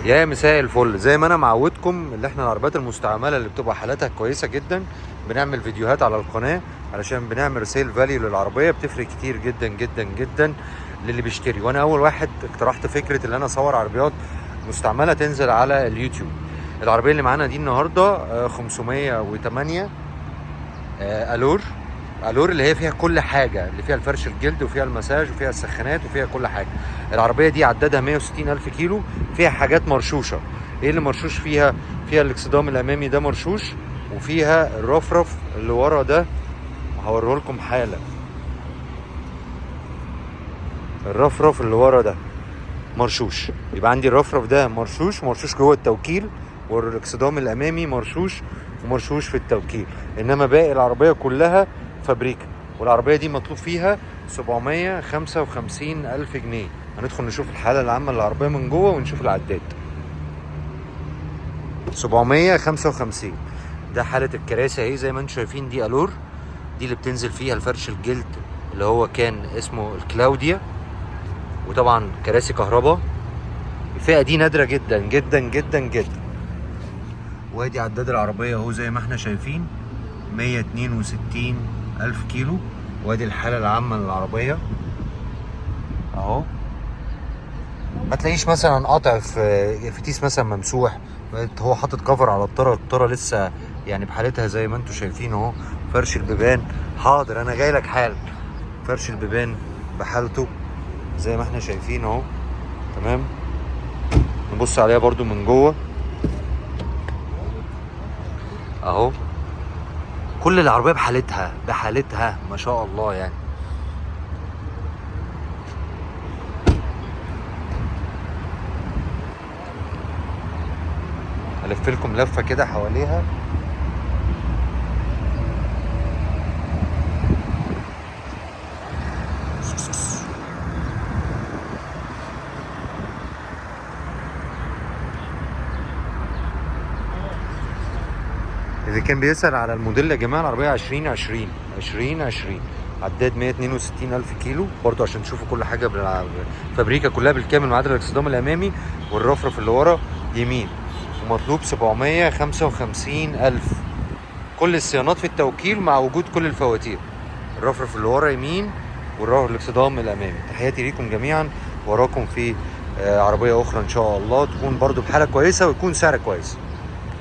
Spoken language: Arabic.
يا مساء الفل. زي ما انا معودكم اللي احنا العربيات المستعمله اللي بتبقى حالاتها كويسه جدا بنعمل فيديوهات على القناه، علشان بنعمل سيل فاليو للعربيه، بتفرق كتير جدا جدا جدا للي بيشتري. وانا اول واحد اقترحت فكره اللي انا اصور عربيات مستعمله تنزل على اليوتيوب. العربيه اللي معانا دي النهارده 508 الور اللي هي فيها كل حاجه، اللي فيها الفرش الجلد وفيها المساج وفيها السخانات وفيها كل حاجه. العربيه دي عددها 160 الف كيلو، فيها حاجات مرشوشه. ايه اللي مرشوش فيها؟ فيها الاكسدام الامامي ده مرشوش، وفيها الرفرف اللي ورا ده هوريه لكم حالا. الرفرف اللي ورا ده مرشوش، يبقى عندي الرفرف ده مرشوش جوه التوكيل، والاكسدام الامامي مرشوش ومرشوش في التوكيل، انما باقي العربيه كلها فابريكا. والعربيه دي مطلوب فيها 755 الف جنيه. هندخل نشوف الحاله العامه للعربيه من جوه ونشوف العداد. 755 ده حاله الكراسي اهي زي ما انتم شايفين. دي الور، دي اللي بتنزل فيها الفرش الجلد اللي هو كان اسمه الكلاوديا، وطبعا كراسي كهرباء. الفئه دي نادره جدا جدا جدا جدا. وادي عداد العربيه اهو زي ما احنا شايفين، 162 الف كيلو. وادي الحاله العامه للعربيه اهو. ما تلاقيش مثلا قطع في فتيس مثلا ممسوح، هو حاطط كفر على الطاره لسه يعني بحالتها زي ما انتم شايفين اهو. فرش البيبان حاضر، انا جاي لك حال. فرش البيبان بحالته زي ما احنا شايفين اهو، تمام. نبص عليها برضو من جوه اهو. كل العربيه بحالتها ما شاء الله يعني. هلف لكم لفه كده حواليها. اللي كان بيسأل على الموديل يا جماعه، العربيه 2020 عداد 162 الف كيلو برضو، عشان تشوفوا كل حاجه بالفابريكا كلها بالكامل ما عدا الاكسدام الامامي والرفرف اللي ورا يمين. ومطلوب 755 الف. كل الصيانات في التوكيل مع وجود كل الفواتير. الرفرف اللي ورا يمين والاكسدام الامامي. تحياتي ليكم جميعا، وراكم في عربيه اخرى ان شاء الله تكون برضو بحاله كويسه ويكون سعر كويس.